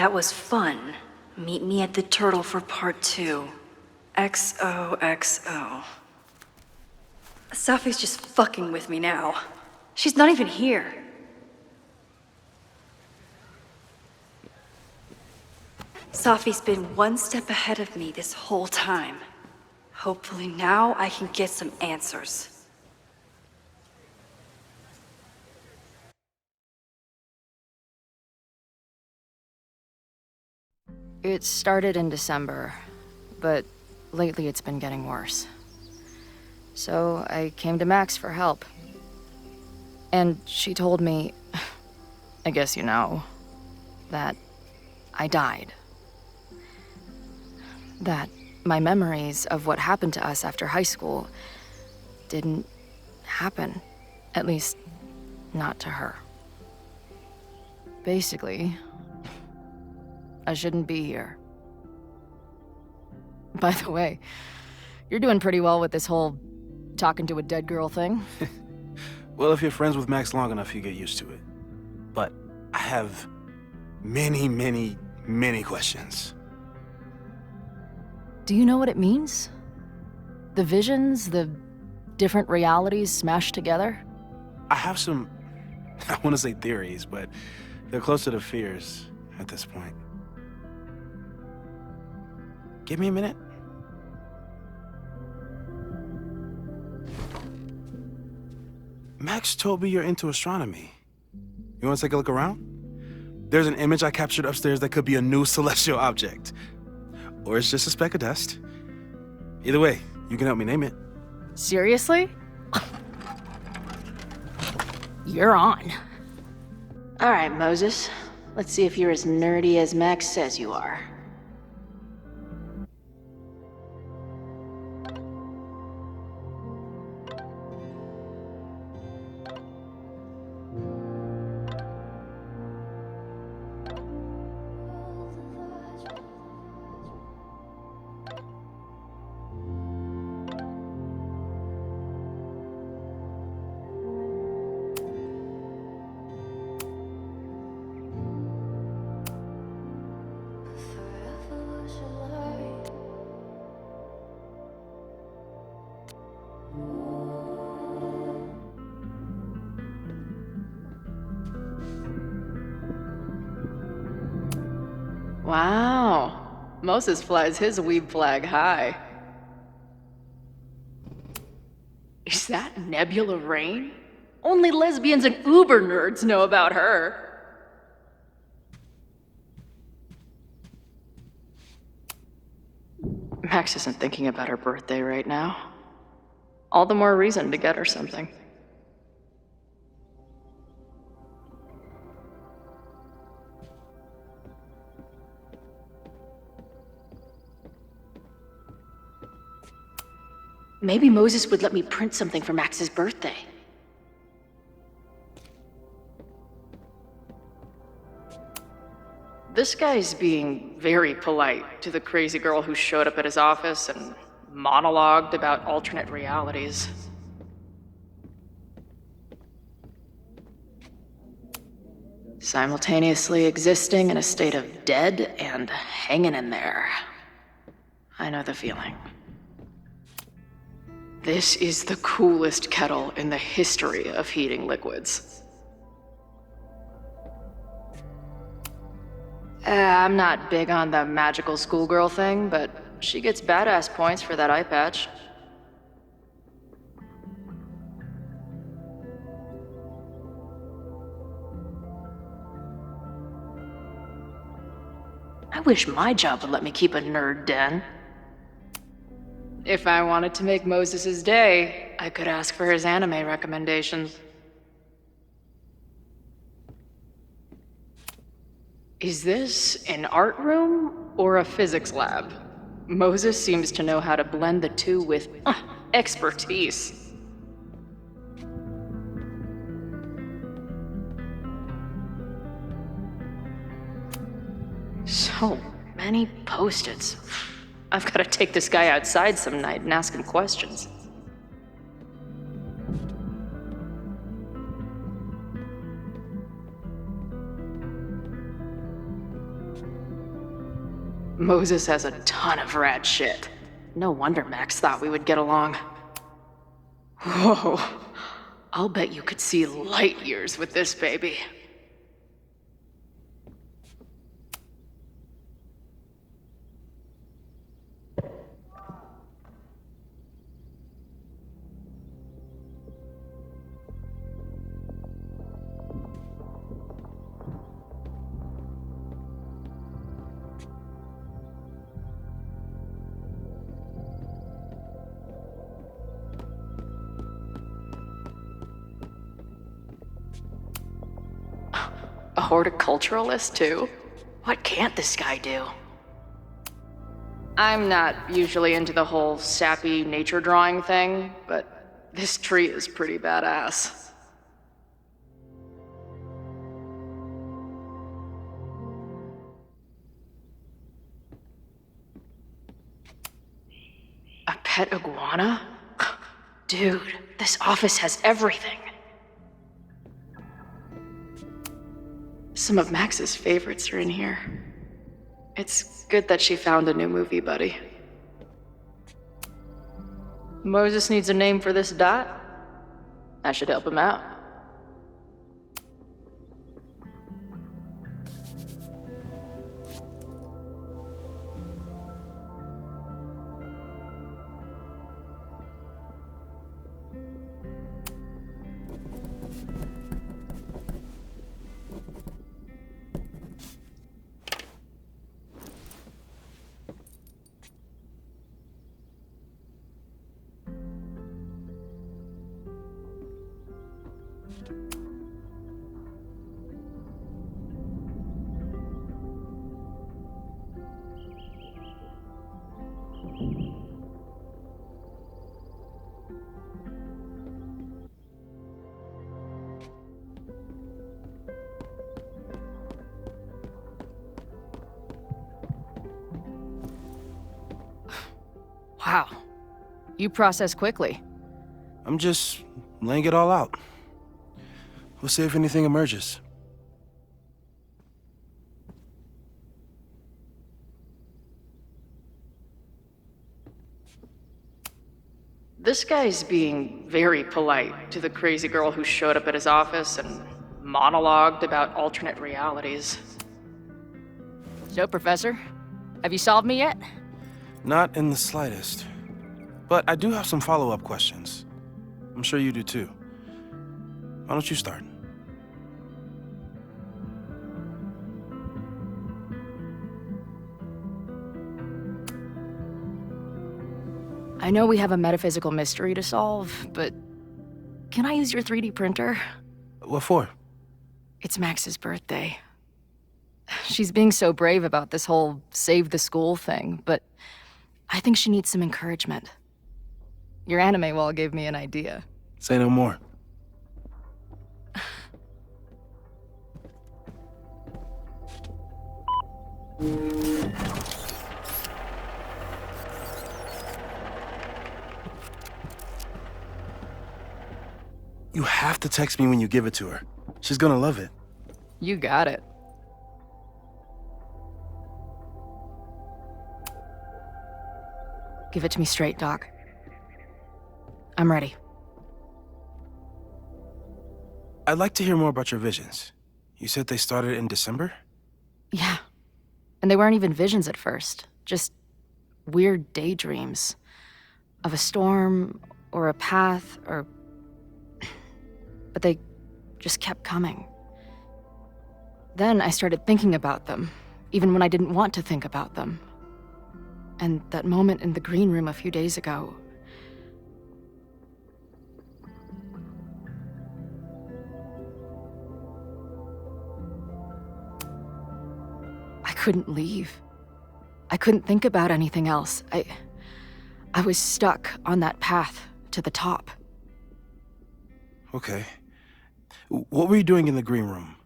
That was fun. Meet me at the Turtle for part 2. XOXO. Safi's just fucking with me now. She's not even here. Safi's been one step ahead of me this whole time. Hopefully now I can get some answers. It started in December, but lately it's been getting worse. So I came to Max for help. And she told me, I guess you know, that I died. That my memories of what happened to us after high school didn't happen. At least, not to her. Basically, I shouldn't be here. By the way, you're doing pretty well with this whole talking to a dead girl thing. Well, if you're friends with Max long enough, you get used to it. But I have many questions. Do you know what it means? The visions, the different realities smashed together? I have some, I want to say theories, but they're closer to fears at this point. Give me a minute. Max told me you're into astronomy. You want to take a look around? There's an image I captured upstairs that could be a new celestial object. Or it's just a speck of dust. Either way, you can help me name it. Seriously? You're on. All right, Moses. Let's see if you're as nerdy as Max says you are. Wow. Moses flies his weeb flag high. Is that Nebula Rain? Only lesbians and uber nerds know about her. Max isn't thinking about her birthday right now. All the more reason to get her something. Maybe Moses would let me print something for Max's birthday. This guy's being very polite to the crazy girl who showed up at his office and monologued about alternate realities. Simultaneously existing in a state of dead and hanging in there. I know the feeling. This is the coolest kettle in the history of heating liquids. I'm not big on the magical schoolgirl thing, but she gets badass points for that eye patch. I wish my job would let me keep a nerd den. If I wanted to make Moses' day, I could ask for his anime recommendations. Is this an art room or a physics lab? Moses seems to know how to blend the two with expertise. So many post-its. I've got to take this guy outside some night and ask him questions. Moses has a ton of rad shit. No wonder Max thought we would get along. Whoa. I'll bet you could see light years with this baby. A horticulturalist, too? What can't this guy do? I'm not usually into the whole sappy nature drawing thing, but this tree is pretty badass. A pet iguana? Dude, this office has everything. Some of Max's favorites are in here. It's good that she found a new movie buddy. Moses needs a name for this dot. I should help him out. Wow. You process quickly. I'm just laying it all out. We'll see if anything emerges. This guy's being very polite to the crazy girl who showed up at his office and monologued about alternate realities. So, Professor, have you solved me yet? Not in the slightest. But I do have some follow-up questions. I'm sure you do too. Why don't you start? I know we have a metaphysical mystery to solve, but can I use your 3D printer? What for? It's Max's birthday. She's being so brave about this whole save the school thing, but I think she needs some encouragement. Your anime wall gave me an idea. Say no more. You have to text me when you give it to her. She's gonna love it. You got it. Give it to me straight, Doc. I'm ready. I'd like to hear more about your visions. You said they started in December? Yeah. And they weren't even visions at first. Just weird daydreams. Of a storm, or a path, or... But they just kept coming. Then I started thinking about them, even when I didn't want to think about them. And that moment in the green room a few days ago... I couldn't leave. I couldn't think about anything else. I was stuck on that path to the top. Okay. What were you doing in the green room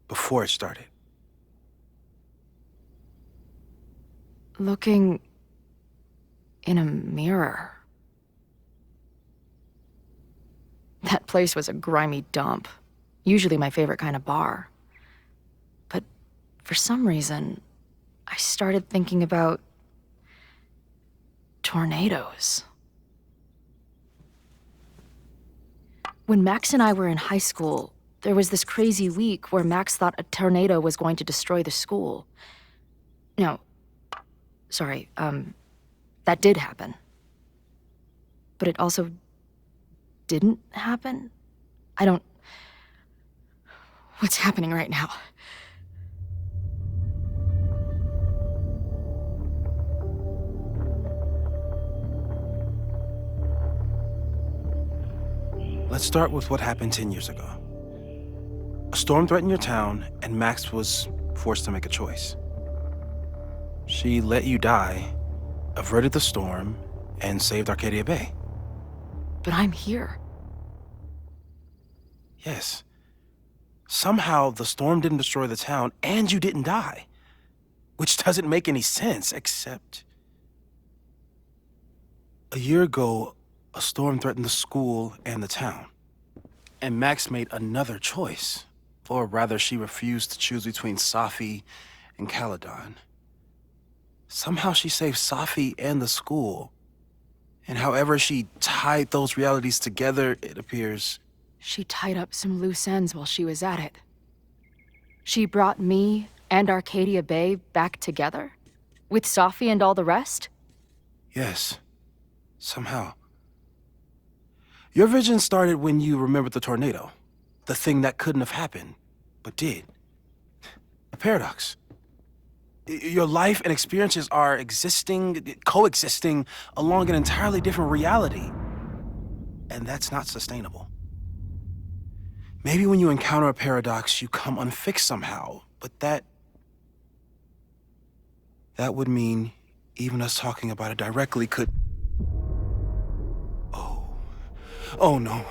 before it started? Looking in a mirror. That place was a grimy dump. Usually my favorite kind of bar. But for some reason, I started thinking about tornadoes. When Max and I were in high school, there was this crazy week where Max thought a tornado was going to destroy the school. No, sorry, that did happen. But it also didn't happen? What's happening right now? Let's start with what happened 10 years ago. A storm threatened your town, and Max was forced to make a choice. She let you die, averted the storm, and saved Arcadia Bay. But I'm here. Yes. Somehow, the storm didn't destroy the town, and you didn't die. Which doesn't make any sense, except... A year ago, a storm threatened the school and the town. And Max made another choice. Or rather, she refused to choose between Safi and Caledon. Somehow she saved Safi and the school. And however she tied those realities together, it appears... She tied up some loose ends while she was at it. She brought me and Arcadia Bay back together? With Safi and all the rest? Yes. Somehow. Your vision started when you remembered the tornado. The thing that couldn't have happened, but did. A paradox. Your life and experiences are coexisting along an entirely different reality. And that's not sustainable. Maybe when you encounter a paradox, you come unfixed somehow, but that would mean even us talking about it directly could... Oh no.